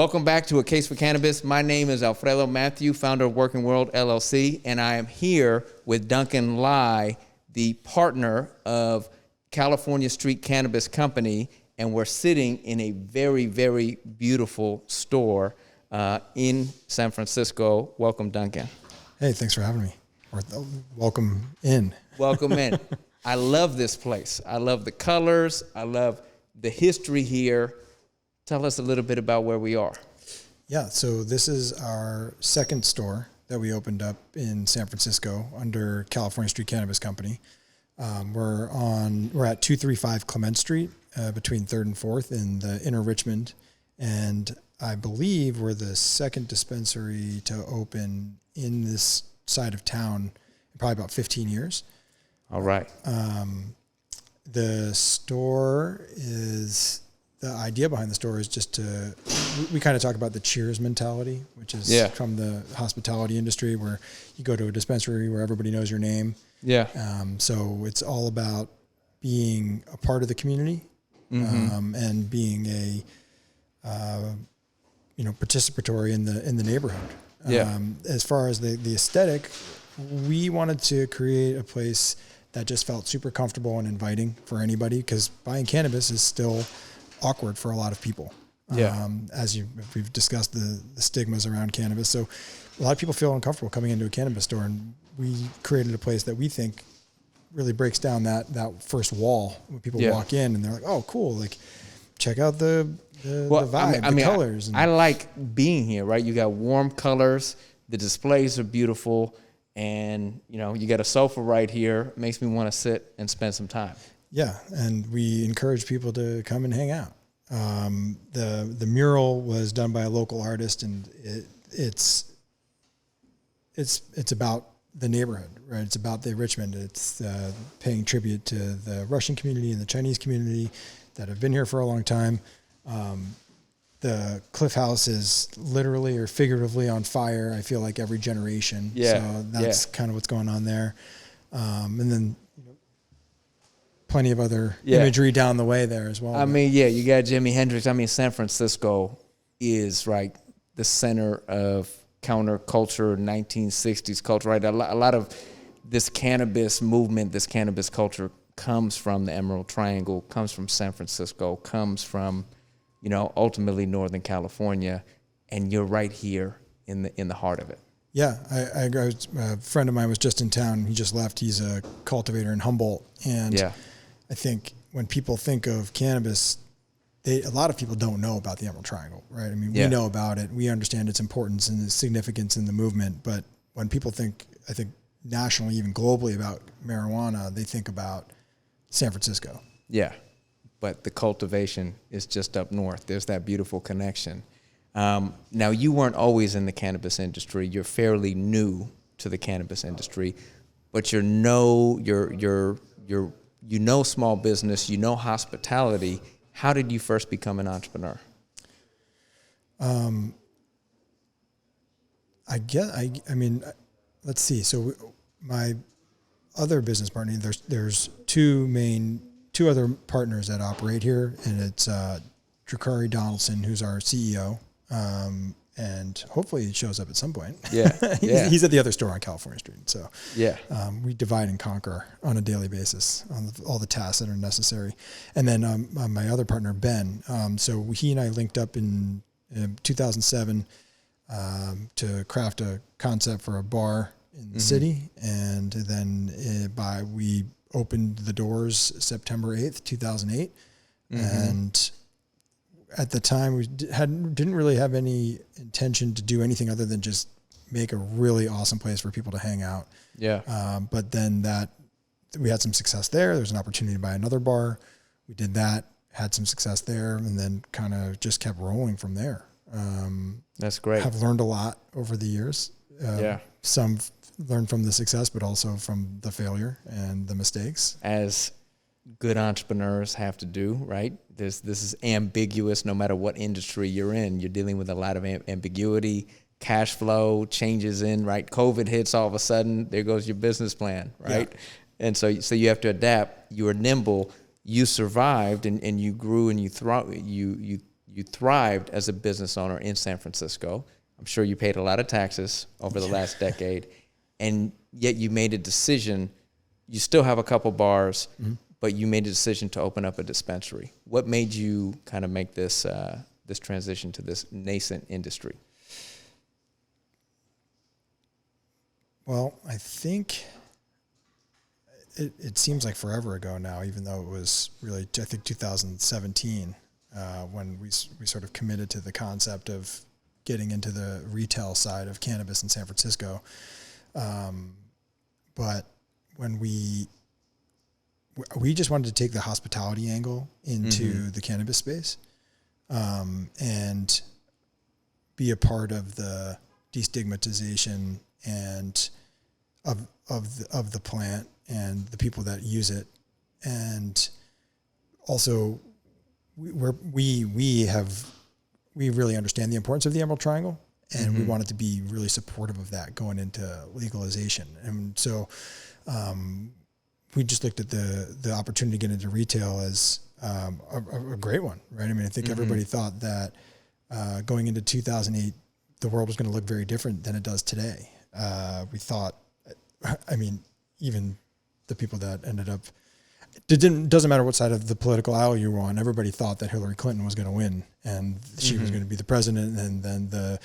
Welcome back to A Case for Cannabis. My name is Alfredo Matthew, founder of Working World LLC, and I am here with Duncan Ley, the partner of California Street Cannabis Company, and we're sitting in a very, very beautiful store in San Francisco. Welcome, Duncan. Hey, thanks for having me. Or welcome in. Welcome in. I love this place. I love the colors. I love the history here. Tell us a little bit about where we are. Yeah, so this is our second store that we opened up in San Francisco under California Street Cannabis Company. We're at 235 Clement Street between 3rd and 4th in the inner Richmond, and I believe we're the second dispensary to open in this side of town in probably about 15 years. All right. The store is... The idea behind the store is just we kind of talk about the cheers mentality, which is from the hospitality industry where you go to a dispensary where everybody knows your name. Yeah. So it's all about being a part of the community, and being participatory in the neighborhood. Yeah. As far as the aesthetic, we wanted to create a place that just felt super comfortable and inviting for anybody, because buying cannabis is still awkward for a lot of people. We've discussed the stigmas around cannabis. So a lot of people feel uncomfortable coming into a cannabis store, and we created a place that we think really breaks down that first wall when people walk in and they're like, oh, cool. Like, check out the vibe, the colors. I like being here, right? You got warm colors. The displays are beautiful. And, you got a sofa right here. It makes me want to sit and spend some time. Yeah, and we encourage people to come and hang out. The mural was done by a local artist, and it's about the neighborhood, right? It's about the Richmond. It's paying tribute to the Russian community and the Chinese community that have been here for a long time. The Cliff House is literally or figuratively on fire, I feel like, every generation. Yeah. So that's kind of what's going on there. And then plenty of other imagery down the way there as well. You got Jimi Hendrix. San Francisco is right the center of counterculture, 1960s culture, right? A lot of this cannabis movement, this cannabis culture comes from the Emerald Triangle, comes from San Francisco, comes from, ultimately Northern California, and you're right here in the heart of it. Yeah, I a friend of mine was just in town. He just left. He's a cultivator in Humboldt, and I think when people think of cannabis, a lot of people don't know about the Emerald Triangle, right? We know about it. We understand its importance and its significance in the movement. But when people think, I think nationally, even globally, about marijuana, they think about San Francisco. Yeah, but the cultivation is just up north. There's that beautiful connection. Now, you weren't always in the cannabis industry. You're fairly new to the cannabis industry, but you know small business, hospitality. How did you first become an entrepreneur? Let's see. So my other business partner, there's two other partners that operate here, and it's Drakari Donaldson, who's our CEO, and hopefully he shows up at some point. He's at the other store on California Street. So we divide and conquer on a daily basis on all the tasks that are necessary. And then my other partner, Ben, so he and I linked up in 2007 to craft a concept for a bar in the city. And then we opened the doors September 8th, 2008. And at the time, we didn't really have any intention to do anything other than just make a really awesome place for people to hang out. But then we had some success there. There was an opportunity to buy another bar. We did that, had some success there, and then kind of just kept rolling from there. That's great. Have learned a lot over the years. Some learned from the success, but also from the failure and the mistakes. As good entrepreneurs have to do, right? This is ambiguous no matter what industry you're in. You're dealing with a lot of ambiguity, cash flow, changes in, right? COVID hits all of a sudden, there goes your business plan, right? Yeah. And so you have to adapt. You were nimble. You survived and you grew and you You thrived as a business owner in San Francisco. I'm sure you paid a lot of taxes over the last decade, and yet you made a decision. You still have a couple bars, but you made a decision to open up a dispensary. What made you kind of make this this transition to this nascent industry? Well, I think it seems like forever ago now, even though it was really, I think, 2017 when we sort of committed to the concept of getting into the retail side of cannabis in San Francisco. But when we just wanted to take the hospitality angle into the cannabis space, and be a part of the destigmatization and of the plant and the people that use it, and also we really understand the importance of the Emerald Triangle, and we wanted to be really supportive of that going into legalization. And so we just looked at the opportunity to get into retail as a great one, right? I mean, I think everybody thought that going into 2008, the world was going to look very different than it does today. We thought, I mean, even the people that ended up, doesn't matter what side of the political aisle you were on, everybody thought that Hillary Clinton was going to win and she was going to be the president, and then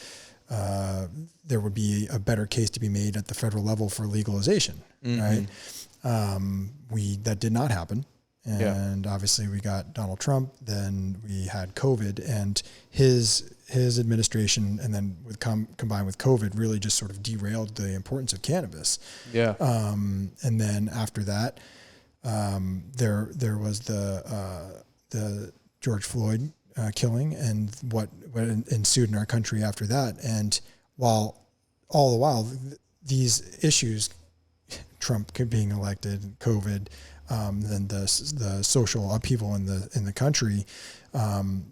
there would be a better case to be made at the federal level for legalization, right? That did not happen. And obviously we got Donald Trump, then we had COVID, and his administration, and then combined with COVID, really just sort of derailed the importance of cannabis. And then after that, there was the George Floyd killing, and what ensued in our country after that. And all the while these issues, Trump being elected, COVID, then the social upheaval in the country,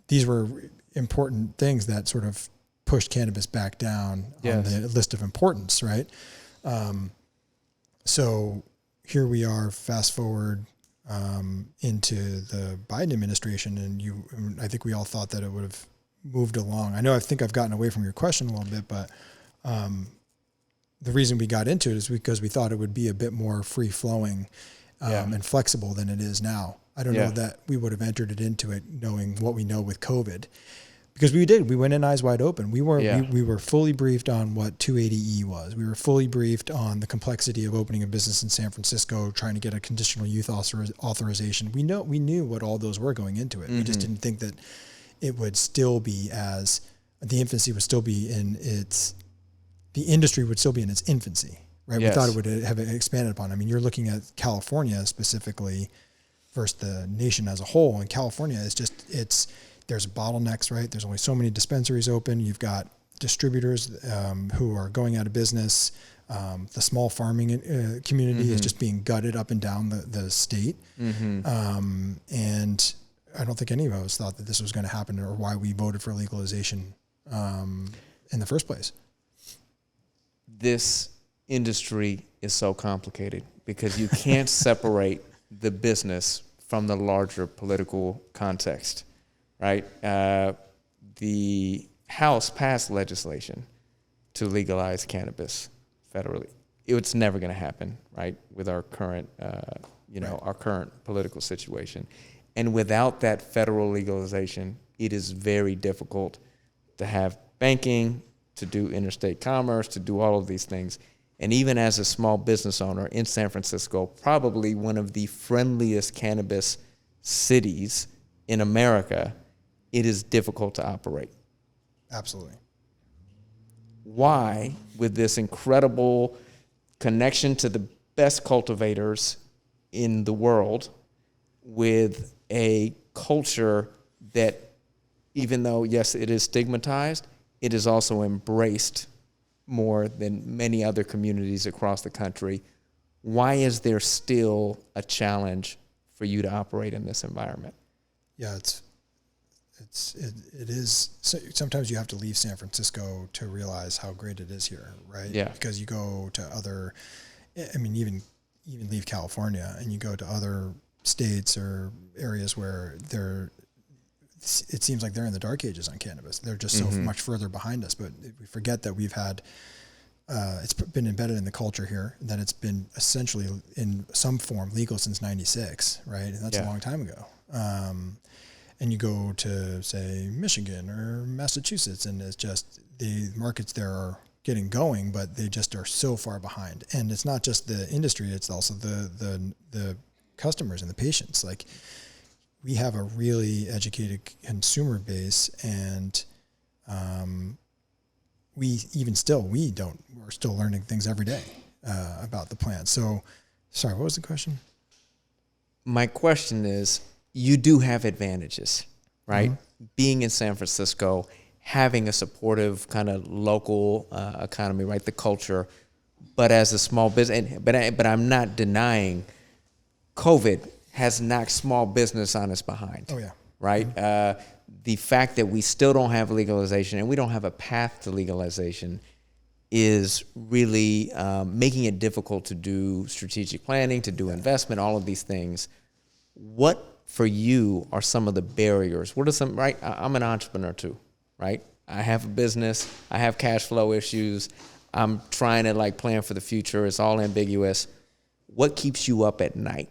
these were important things that sort of pushed cannabis back down on the list of importance, right? So here we are, fast forward into the Biden administration, and I think we all thought that it would have moved along. I think I've gotten away from your question a little bit, but the reason we got into it is because we thought it would be a bit more free-flowing and flexible than it is now. I don't know that we would have entered it into it knowing what we know with COVID, because we went in eyes wide open. We were fully briefed on what 280E was. We were fully briefed on the complexity of opening a business in San Francisco, trying to get a conditional use authorization. We knew what all those were going into it. We just didn't think that it would still be the infancy would still be the industry would still be in its infancy, right? Yes. We thought it would have expanded upon. I mean, you're looking at California specifically versus the nation as a whole. And California is there's bottlenecks, right? There's only so many dispensaries open. You've got distributors who are going out of business. The small farming community is just being gutted up and down the state. And I don't think any of us thought that this was going to happen, or why we voted for legalization in the first place. This industry is so complicated because you can't separate the business from the larger political context, right? The House passed legislation to legalize cannabis federally. It's never going to happen, right, with our current, our current political situation. And without that federal legalization, it is very difficult to have banking, to do interstate commerce, to do all of these things. And even as a small business owner in San Francisco, probably one of the friendliest cannabis cities in America, it is difficult to operate. Absolutely. Why, with this incredible connection to the best cultivators in the world, with a culture that, even though, yes, it is stigmatized, it is also embraced more than many other communities across the country, why is there still a challenge for you to operate in this environment? Yeah, it is. Sometimes you have to leave San Francisco to realize how great it is here, right? Yeah. Because you go to even leave California and you go to other states or areas where it seems like they're in the dark ages on cannabis. They're just so much further behind us. But we forget that we've had, it's been embedded in the culture here, that it's been essentially in some form legal since 96, right? And that's a long time ago. And you go to, say, Michigan or Massachusetts, and it's just the markets there are getting going, but they just are so far behind. And it's not just the industry, it's also the customers and the patients. Like, we have a really educated consumer base, and we're still learning things every day about the plant. So, sorry, what was the question? My question is, you do have advantages, right? Being in San Francisco, having a supportive kind of local economy, right? The culture, but as a small business, but I'm not denying COVID has knocked small business on its behind. Oh yeah. Right? The fact that we still don't have legalization and we don't have a path to legalization is really making it difficult to do strategic planning, to do investment, all of these things. What for you are some of the barriers? What are some, right? I'm an entrepreneur too, right? I have a business. I have cash flow issues. I'm trying to like plan for the future. It's all ambiguous. What keeps you up at night?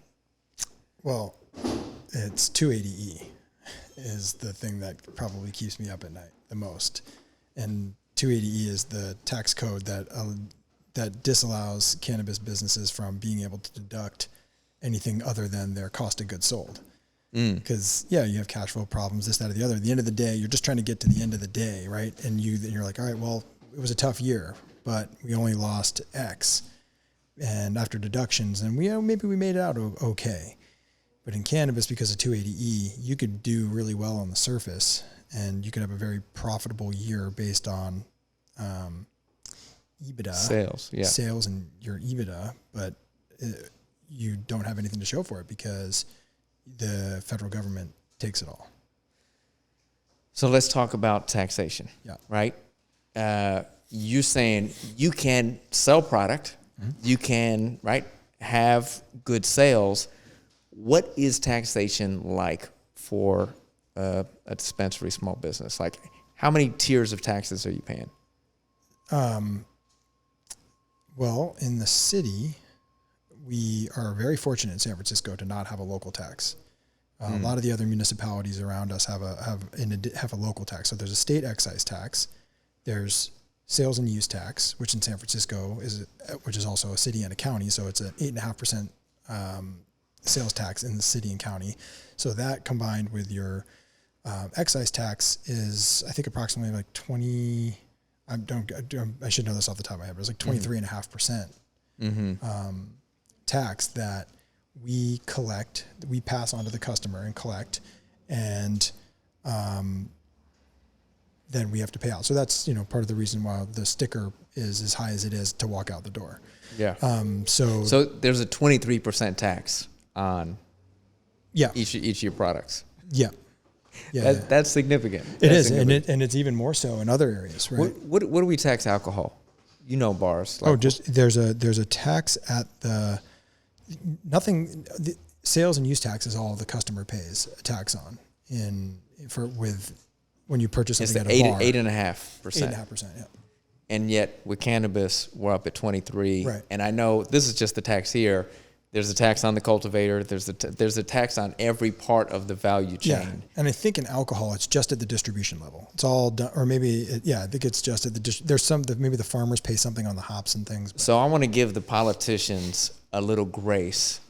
Well, it's 280E is the thing that probably keeps me up at night the most. And 280E is the tax code that disallows cannabis businesses from being able to deduct anything other than their cost of goods sold. Because you have cash flow problems, this, that, or the other. At the end of the day, you're just trying to get to the end of the day, right? And you're like, all right, well, it was a tough year, but we only lost X. And after deductions, and maybe we made it out okay. But in cannabis, because of 280E, you could do really well on the surface, and you could have a very profitable year based on EBITDA, sales, and your EBITDA, but you don't have anything to show for it because the federal government takes it all. So let's talk about taxation. Yeah. Right? You're saying you can sell product, you can, right, have good sales. What is taxation like for a dispensary small business? Like, how many tiers of taxes are you paying? Well, in the city, we are very fortunate in San Francisco to not have a local tax. A lot of the other municipalities around us have a local tax. So there's a state excise tax. There's sales and use tax, which in San Francisco which is also a city and a county. So it's an 8.5% sales tax in the city and county. So that combined with your excise tax is, I think, approximately like 20. I should know this off the top of my head, but it's like 23.5% tax that we collect, we pass on to the customer and collect, and then we have to pay out. So that's, part of the reason why the sticker is as high as it is to walk out the door. Yeah. So there's a 23% tax on each of your products. Yeah. That's significant. It is, significant. And it's even more so in other areas, right? What do we tax alcohol? Bars. Like, there's a tax at the sales and use tax is all the customer pays a tax on when you purchase something at a bar. 8.5%. 8.5%, yeah. And yet with cannabis, we're up at 23. Right. And I know this is just the tax here. There's a tax on the cultivator. There's a tax on every part of the value chain. Yeah, and I think in alcohol, it's just at the distribution level. It's all done, or maybe, I think it's just at there's some, maybe the farmers pay something on the hops and things. So I want to give the politicians a little grace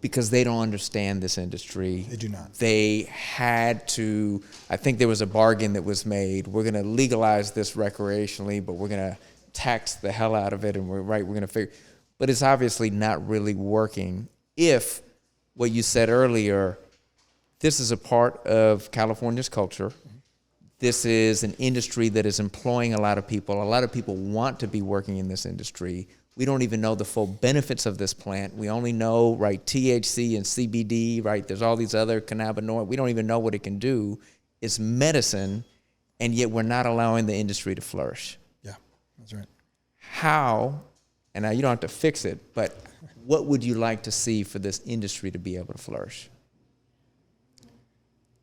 because they don't understand this industry. They do not. They had to, I think there was a bargain that was made. We're going to legalize this recreationally, but we're going to tax the hell out of it, and we're going to figure. But it's obviously not really working if what you said earlier, this is a part of California's culture. This is an industry that is employing a lot of people. A lot of people want to be working in this industry. We don't even know the full benefits of this plant. We only know, right, THC and CBD, right? There's all these other cannabinoids. We don't even know what it can do. It's medicine, and yet we're not allowing the industry to flourish. Yeah, that's right. How, and now you don't have to fix it, but what would you like to see for this industry to be able to flourish?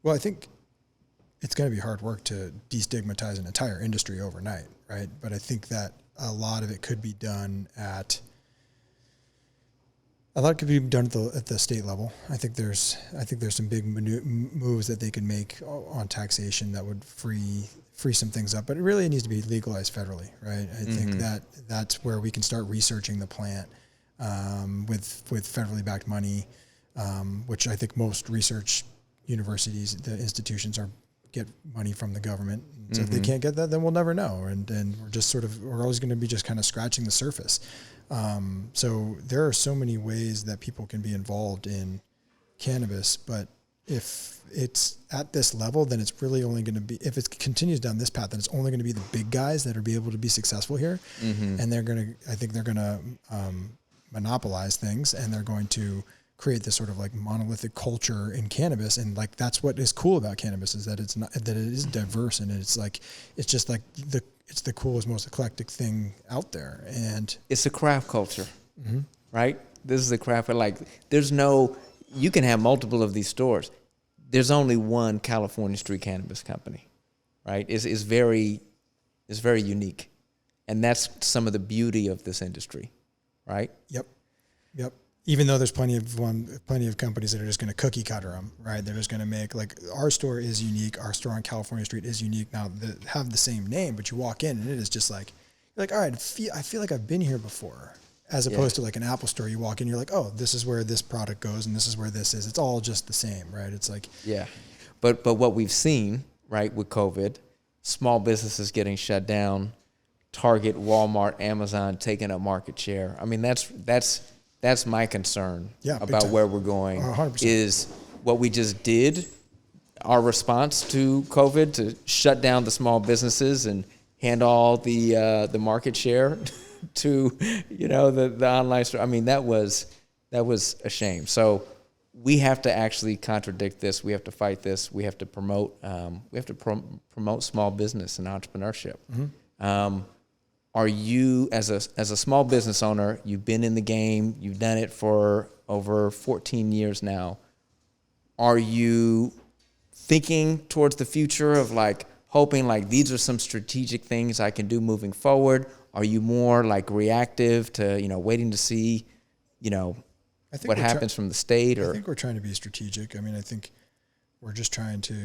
Well, I think it's going to be hard work to destigmatize an entire industry overnight, right? But I think that a lot of it could be done at the state level. I think there's some big moves that they can make on taxation that would free some things up, but it really needs to be legalized federally, right? I think that's where we can start researching the plant with federally backed money, which I think most research universities, the institutions get money from the government. So if they can't get that, then we'll never know. And we're always going to be just kind of scratching the surface. So there are so many ways that people can be involved in cannabis, but if it's at this level, then it's really only going to be, if it continues down this path, then it's only going to be the big guys that are be able to be successful here. And I think they're going to monopolize things, and they're going to create this sort of like monolithic culture in cannabis. And like, that's what is cool about cannabis, is that that it is diverse, and it's just like it's the coolest, most eclectic thing out there. And it's a craft culture, right? This is a craft, like you can have multiple of these stores. There's only one California Street Cannabis Company, right? It's very unique. And that's some of the beauty of this industry, right? Yep. Even though there's plenty of companies that are just going to cookie cutter them, right? They're just going to make, like, our store is unique. Our store on California Street is unique. Now, they have the same name, but you walk in and it is just like, you're like, all right, I feel like I've been here before. As opposed to like an Apple store, you walk in, you're like, oh, this is where this product goes, and this is where this is. It's all just the same, right? It's like, but what we've seen, right, with COVID, small businesses getting shut down, Target, Walmart, Amazon taking up market share. I mean, that's my concern about where we're going. 100%. Is what we just did, our response to COVID, to shut down the small businesses and hand all the market share to the online store. I mean, that was a shame. So we have to actually contradict this. We have to fight this. We have to promote small business and entrepreneurship. Are you, as a small business owner, you've been in the game, you've done it for over 14 years now, are you thinking towards the future of like hoping like these are some strategic things I can do moving forward? Are you more like reactive to, waiting to see, what happens from the state? Or I think we're trying to be strategic. I mean, I think we're just trying to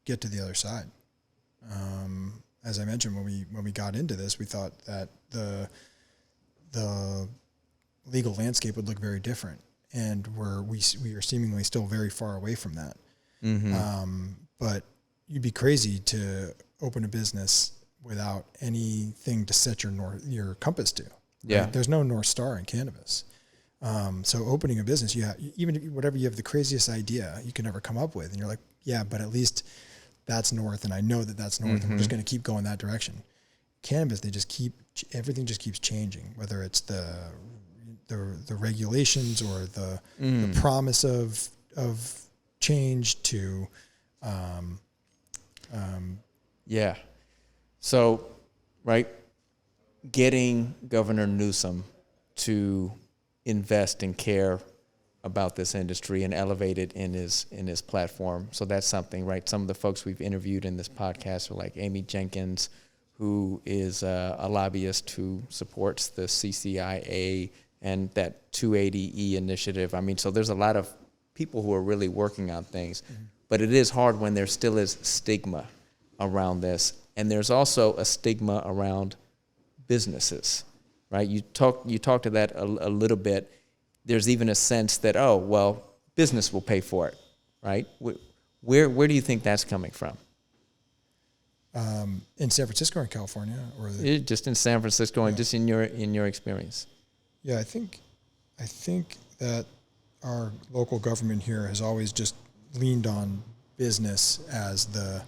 get to the other side. As I mentioned, when we got into this, we thought that the legal landscape would look very different, and we are seemingly still very far away from that. But you'd be crazy to open a business without anything to set your compass to. Right? Yeah. There's no North Star in cannabis. So opening a business, even whatever you have the craziest idea you can ever come up with, and you're like, yeah, but at least that's north, and I know that that's north, and we're just going to keep going that direction. Cannabis, everything just keeps changing, whether it's the regulations or the promise of change to, So, right, getting Governor Newsom to invest and care about this industry and elevate it in his platform. So that's something, right? Some of the folks we've interviewed in this podcast are like Amy Jenkins, who is a lobbyist who supports the CCIA and that 280E initiative. I mean, so there's a lot of people who are really working on things, but it is hard when there still is stigma around this. And there's also a stigma around businesses, right? You talked to that a little bit. There's even a sense that, oh, well, business will pay for it, right? Where do you think that's coming from? In San Francisco or in California, or just in San Francisco, and just in your experience? Yeah, I think that our local government here has always just leaned on business as to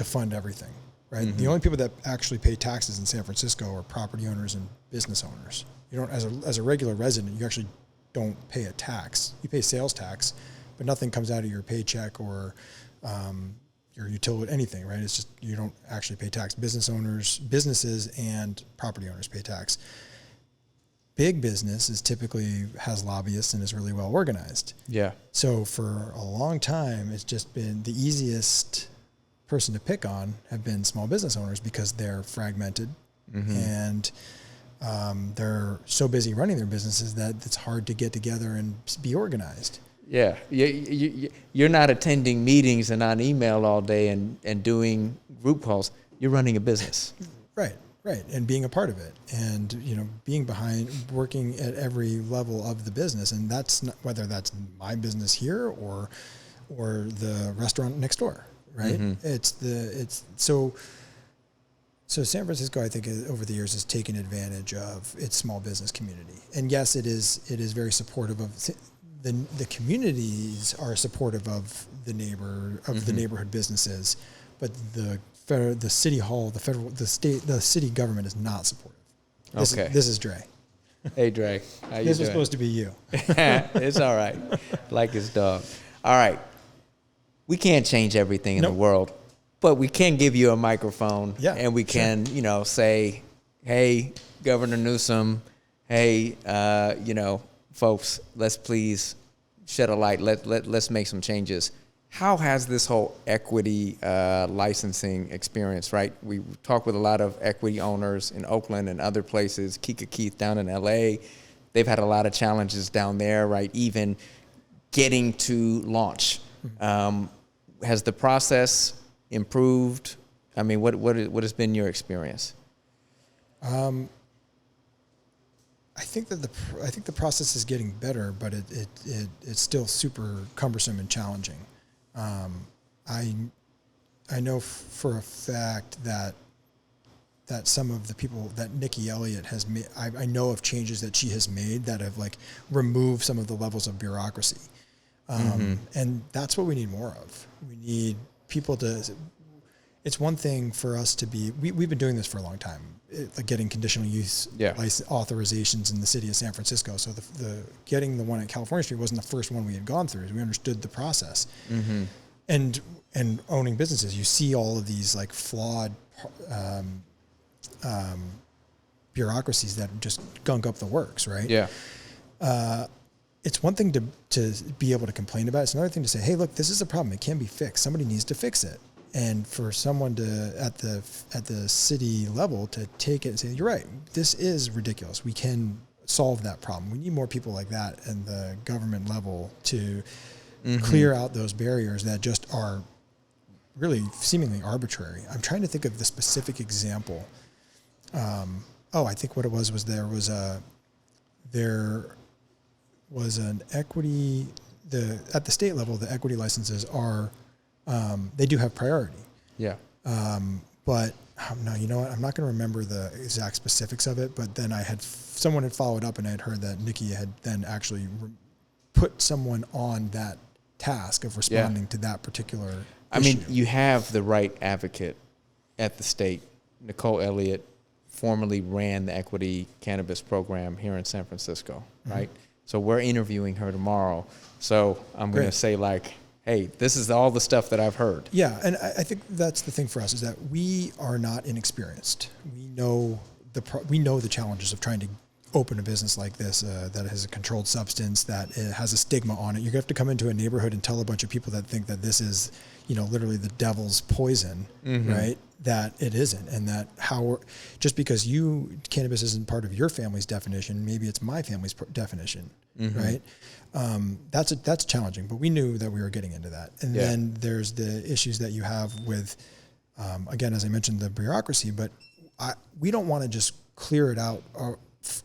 fund everything, right? The only people that actually pay taxes in San Francisco are property owners and business owners. You don't, as a regular resident, you actually don't pay a tax. You pay sales tax, but nothing comes out of your paycheck or your utility, anything, right? It's just, you don't actually pay tax. Businesses and property owners pay tax. Big business typically has lobbyists and is really well organized. Yeah. So for a long time, it's just been the easiest person to pick on have been small business owners because they're fragmented and they're so busy running their businesses that it's hard to get together and be organized. Yeah, you're not attending meetings and on email all day and doing group calls. You're running a business. Right, and being a part of it, and being behind, working at every level of the business, and that's not, whether that's my business here or the restaurant next door. Right, it's so San Francisco, I think, over the years has taken advantage of its small business community, and yes, it is very supportive of. The communities are supportive of the neighborhood businesses, but the city hall, the city government is not supportive. This is Dre. Hey Dre, how you This doing? was supposed to be you. It's all right, like his dog. All right, we can't change everything in the world, but we can give you a microphone, and we can say, hey, Governor Newsom, hey, folks, let's please shed a light. Let's make some changes. How has this whole equity licensing experience, right? We talk with a lot of equity owners in Oakland and other places, Kika Keith down in LA. They've had a lot of challenges down there, right? Even getting to launch. Has the process improved? I mean, what has been your experience? I think the process is getting better, but it's still super cumbersome and challenging. I know for a fact that some of the people that Nikki Elliott has made, I know of changes that she has made that have removed some of the levels of bureaucracy. And that's what we need more of. We need people to, it's one thing for us to be, we've been doing this for a long time, getting conditional use authorizations in the city of San Francisco. So the getting the one at California Street wasn't the first one we had gone through. We understood the process. And owning businesses, you see all of these flawed bureaucracies that just gunk up the works, right? Yeah. It's one thing to be able to complain about it. It's another thing to say, hey, look, this is a problem. It can be fixed. Somebody needs to fix it. And for someone to, at the city level, to take it and say, you're right, this is ridiculous. We can solve that problem. We need more people like that at the government level to clear out those barriers that just are really seemingly arbitrary. I'm trying to think of the specific example. I think what it was there was an equity, at the state level, the equity licenses are, they do have priority. Yeah. But no, you know what? I'm not going to remember the exact specifics of it, but then someone had followed up and I had heard that Nikki had then actually put someone on that task of responding to that particular issue. I mean, you have the right advocate at the state. Nicole Elliott formerly ran the equity cannabis program here in San Francisco, right? So we're interviewing her tomorrow. So I'm going to say hey, this is all the stuff that I've heard. Yeah, and I think that's the thing for us, is that we are not inexperienced. We know the challenges of trying to open a business like this that has a controlled substance, that it has a stigma on it. You're going to have to come into a neighborhood and tell a bunch of people that think that this is, literally the devil's poison, right? That it isn't, and that just because cannabis isn't part of your family's definition, maybe it's my family's definition, right? That's challenging, but we knew that we were getting into that. And then there's the issues that you have with, again, as I mentioned, the bureaucracy, but we don't want to just clear it out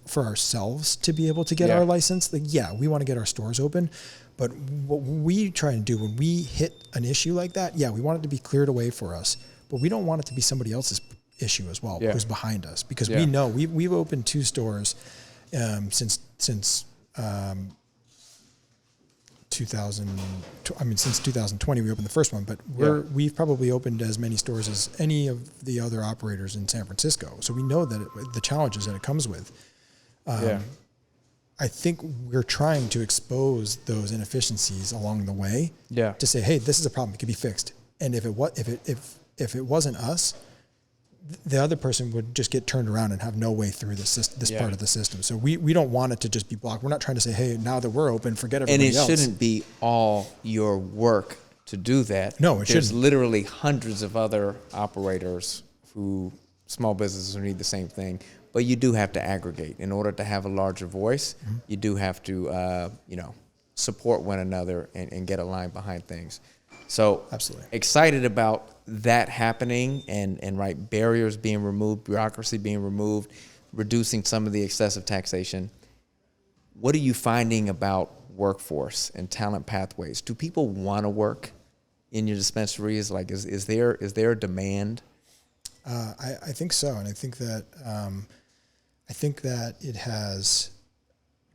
for ourselves to be able to get our license. We want to get our stores open, but what we try and do when we hit an issue like that, we want it to be cleared away for us, but we don't want it to be somebody else's issue as well, who's behind us, because we know we've opened 2 stores since 2020 we opened the first one, but we've probably opened as many stores as any of the other operators in San Francisco. So we know that the challenges that it comes with. I think we're trying to expose those inefficiencies along the way. To say, hey, this is a problem. It could be fixed. And if it wasn't us, the other person would just get turned around and have no way through this part of the system. So we don't want it to just be blocked. We're not trying to say, hey, now that we're open, forget everybody else. And it shouldn't be all your work to do that. No, it There's shouldn't. literally hundreds of other operators small businesses who need the same thing. But you do have to aggregate. In order to have a larger voice, you do have to, support one another and get aligned behind things. So Absolutely. excited about that happening and right, barriers being removed, bureaucracy being removed, reducing some of the excessive taxation. What are you finding about workforce and talent pathways? Do people want to work in your dispensaries? Like, is there a demand? I think so, and I think that it has.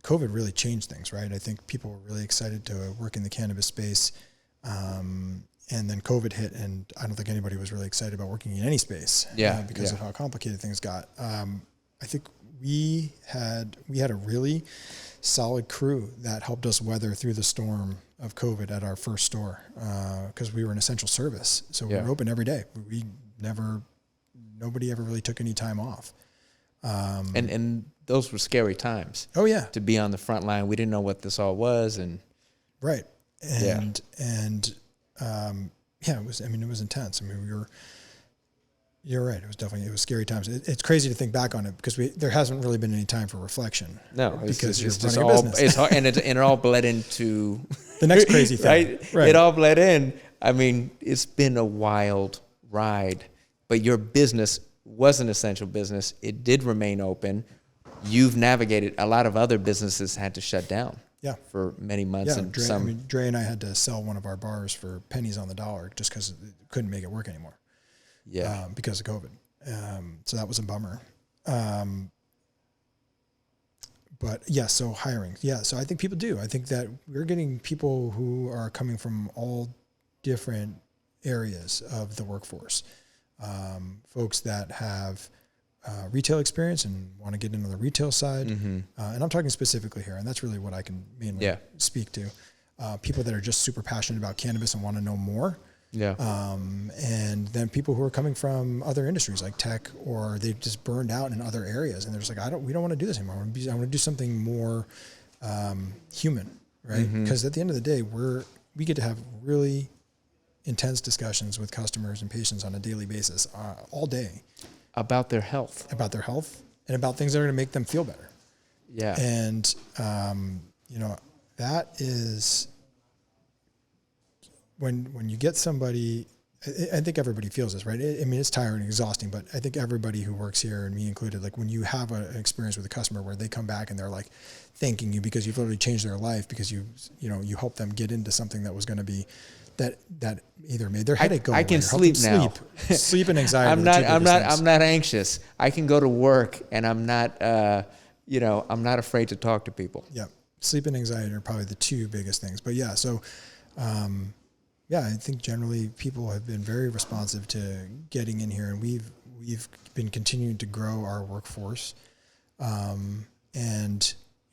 COVID really changed things, right? I think people were really excited to work in the cannabis space, and then COVID hit, and I don't think anybody was really excited about working in any space, because of how complicated things got. I think we had a really solid crew that helped us weather through the storm of COVID at our first store, because we were an essential service, so we were open every day. Nobody ever really took any time off. And those were scary times. Oh yeah. To be on the front line. We didn't know what this all was. And right. It was intense. I mean, you're right. It was scary times. It's crazy to think back on it because there hasn't really been any time for reflection. No, because it's you're just running all, a business. it's hard, and it all bled into the next crazy thing. Right? It all bled in. I mean, it's been a wild ride, but your business was an essential business. It did remain open. You've navigated. A lot of other businesses had to shut down. Yeah. For many months. Yeah, and Dre and I had to sell one of our bars for pennies on the dollar just because couldn't make it work anymore. Yeah. Because of COVID. So that was a bummer. But yeah, so hiring. Yeah, so I think people do. I think that we're getting people who are coming from all different areas of the workforce. Folks that have retail experience and want to get into the retail side. And I'm talking specifically here, and that's really what I can mainly speak to. People that are just super passionate about cannabis and want to know more. Yeah. And then people who are coming from other industries like tech, or they've just burned out in other areas, and they're just like, we don't want to do this anymore. I want to do something more human, right? Because at the end of the day, we get to have really intense discussions with customers and patients on a daily basis, all day. About their health. And about things that are going to make them feel better. Yeah. And, that is when you get somebody, I think everybody feels this, right? It's tiring and exhausting, but I think everybody who works here, and me included, like when you have an experience with a customer where they come back and they're like thanking you because you've literally changed their life, because you helped them get into something that was going to be that either made their headache go away. I can sleep now. Sleep and anxiety. I'm not anxious. I can go to work and I'm not afraid to talk to people. Yeah. Sleep and anxiety are probably the two biggest things. But yeah, so I think generally people have been very responsive to getting in here, and we've been continuing to grow our workforce. And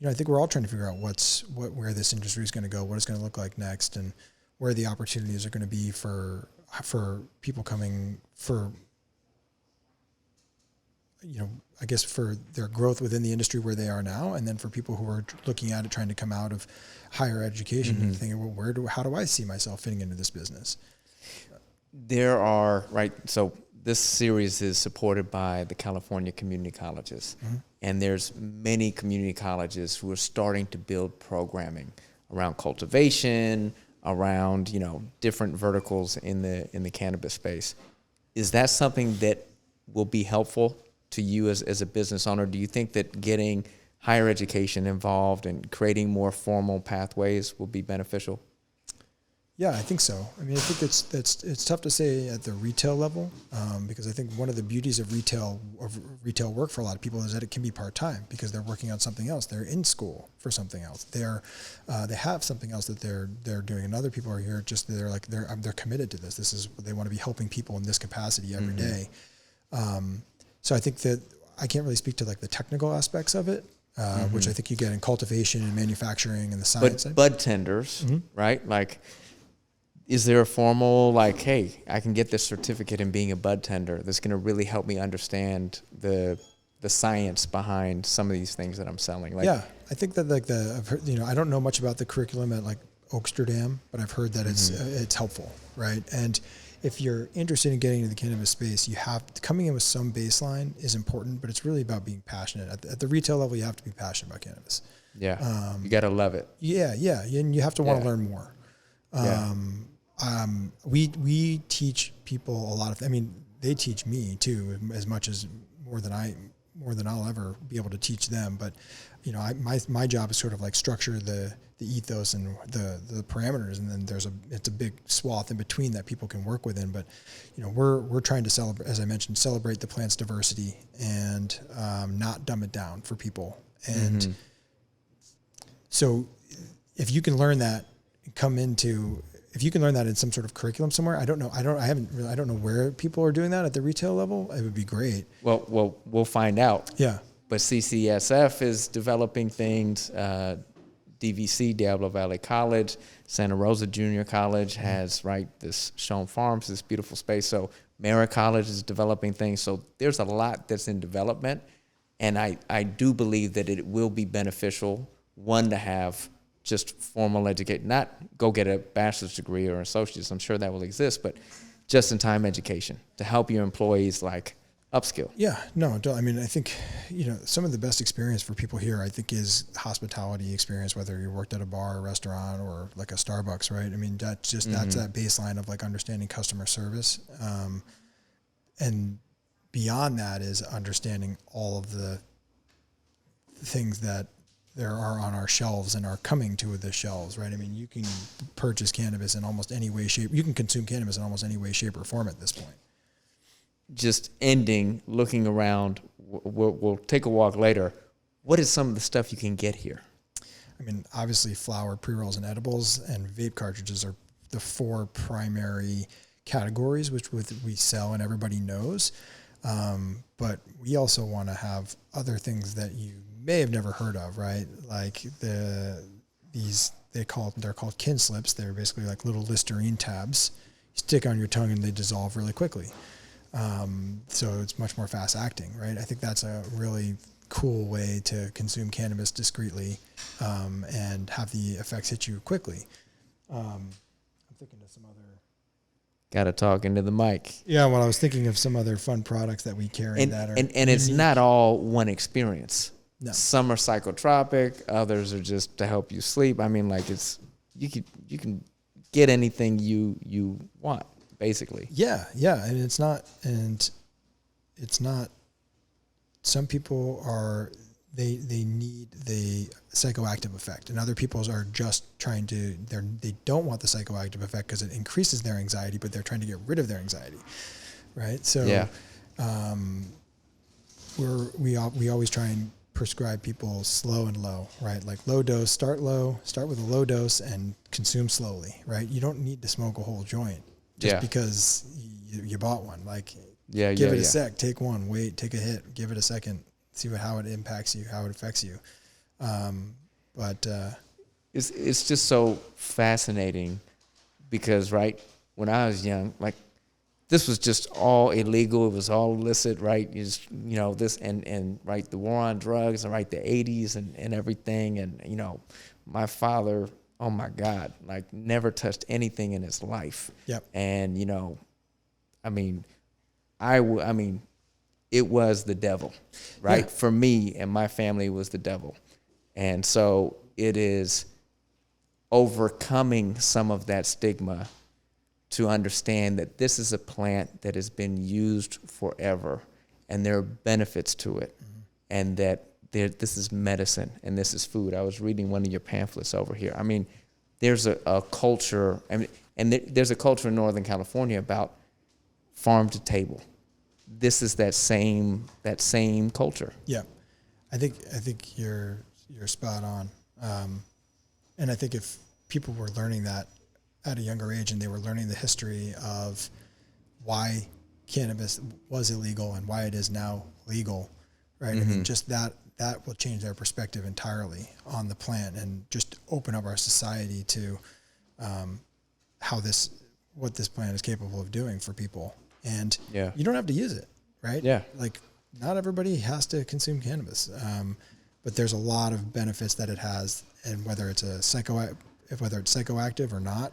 I think we're all trying to figure out where this industry is going to go, what it's going to look like next, and where the opportunities are going to be for people coming for, I guess for their growth within the industry where they are now, and then for people who are looking at it, trying to come out of higher education and thinking, well, how do I see myself fitting into this business? So this series is supported by the California community colleges, and there's many community colleges who are starting to build programming around cultivation, around different verticals in the cannabis space. Is that something that will be helpful to you as a business owner? Do you think that getting higher education involved and creating more formal pathways will be beneficial? Yeah, I think so. I mean, I think it's tough to say at the retail level, because I think one of the beauties of retail work for a lot of people is that it can be part-time because they're working on something else. They're in school for something else. They have something else that they're doing, and other people are here they're committed to this. This is they want to be helping people in this capacity every day. So I think that I can't really speak to like the technical aspects of it, which I think you get in cultivation and manufacturing and the science. But bud tenders, right? Like, is there a formal, like, hey, I can get this certificate in being a bud tender that's going to really help me understand the science behind some of these things that I'm selling? Like, yeah, I think that I've heard, I don't know much about the curriculum at like Oaksterdam, but I've heard that it's helpful, right? And if you're interested in getting into the cannabis space, coming in with some baseline is important, but it's really about being passionate. At the retail level, you have to be passionate about cannabis. Yeah. You got to love it. Yeah. And you have to want to learn more. We teach people a lot of, they teach me too, as much as more than I'll ever be able to teach them. But, my job is sort of like structure the ethos and the parameters. And then it's a big swath in between that people can work within. But, we're trying to celebrate, as I mentioned, celebrate the plant's diversity and not dumb it down for people. And so if you can learn that, if you can learn that in some sort of curriculum somewhere, I don't know where people are doing that at the retail level. It would be great. Well, we'll find out. Yeah. But CCSF is developing things. DVC, Diablo Valley College, Santa Rosa Junior College has, this Shone Farms, this beautiful space. So Merritt College is developing things. So there's a lot that's in development. And I do believe that it will be beneficial, one, to have just formal education, not go get a bachelor's degree or associate's. I'm sure that will exist, but just-in-time education to help your employees upskill. Yeah, no, I think, some of the best experience for people here, I think, is hospitality experience, whether you worked at a bar or restaurant or like a Starbucks, right? That's that baseline of understanding customer service. And beyond that is understanding all of the things that there are on our shelves and are coming to the shelves, right? You can purchase cannabis in almost any way, shape. You can consume cannabis in almost any way, shape, or form at this point. Just looking around, we'll take a walk later. What is some of the stuff you can get here? Obviously flower, pre-rolls, and edibles, and vape cartridges are the four primary categories which we sell and everybody knows. But we also want to have other things that you may have never heard of, right? Like they're called kin slips. They're basically like little Listerine tabs. You stick on your tongue and they dissolve really quickly. So it's much more fast acting, right? I think that's a really cool way to consume cannabis discreetly, and have the effects hit you quickly. I'm thinking of some other. Got to talk into the mic. Yeah, well, I was thinking of some other fun products that we carry and it's not all one experience. No. Some are psychotropic, others are just to help you sleep. You can get anything you want, basically. Yeah, and it's not. Some people they need the psychoactive effect, and other people are just they don't want the psychoactive effect because it increases their anxiety, but they're trying to get rid of their anxiety, right? So, yeah. We always try and prescribe people slow and low, right? Like low dose, start with a low dose and consume slowly, right? You don't need to smoke a whole joint just because you bought one. Give it a sec, take one, wait, take a hit, give it a second, see how it impacts you, how it affects you. It's just so fascinating because, when I was young, this was just all illegal. It was all illicit, right? This and the war on drugs and the 80s and everything. And, my father, oh my God, never touched anything in his life. Yep. And, it was the devil, right? Yeah. For me and my family, it was the devil. And so it is overcoming some of that stigma to understand that this is a plant that has been used forever and there are benefits to it, and that this is medicine and this is food. I was reading one of your pamphlets over here. There's a culture, there's a culture in Northern California about farm to table. This is that same culture. Yeah, I think you're spot on, and I think if people were learning that at a younger age and they were learning the history of why cannabis was illegal and why it is now legal, right? Mm-hmm. Just that will change their perspective entirely on the plant and just open up our society to what this plant is capable of doing for people. And you don't have to use it, right? Yeah. Not everybody has to consume cannabis, but there's a lot of benefits that it has, and whether it's if whether it's psychoactive or not.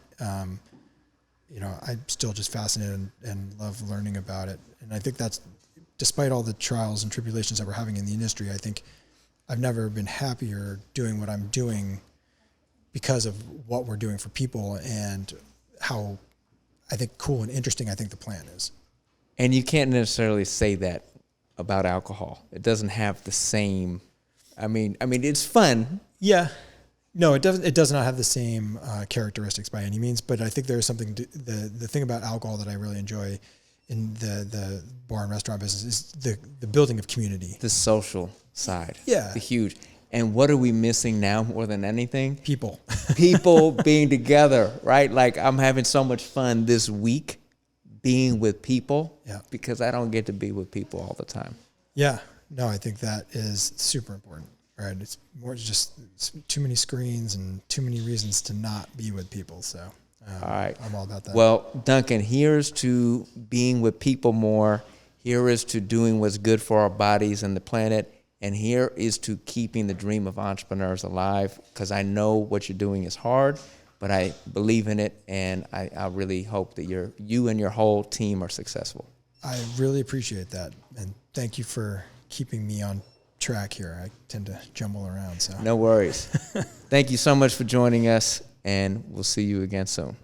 You know, I'm still just fascinated and love learning about it. And I think that's, despite all the trials and tribulations that we're having in the industry, I think I've never been happier doing what I'm doing because of what we're doing for people and how, I think, cool and interesting I think the plan is. And you can't necessarily say that about alcohol. It doesn't have the same, I mean, it's fun. Yeah. No, it doesn't. It does not have the same characteristics by any means. But I think there is something. The thing about alcohol that I really enjoy in the bar and restaurant business is the building of community, The social side. Yeah. The huge. And what are we missing now more than anything? people. People being together, right? Like, I'm having so much fun this week being with people. Yeah. Because I don't get to be with people all the time. Yeah. No, I think that is super important. Right. It's more just too many screens and too many reasons to not be with people. So All right. I'm all about that. Well, Duncan, here's to being with people more. Here is to doing what's good for our bodies and the planet. And here is to keeping the dream of entrepreneurs alive, because I know what you're doing is hard, but I believe in it. And I really hope that you and your whole team are successful. I really appreciate that. And thank you for keeping me on track here. I tend to jumble around. So No worries. Thank you so much for joining us, and we'll see you again soon.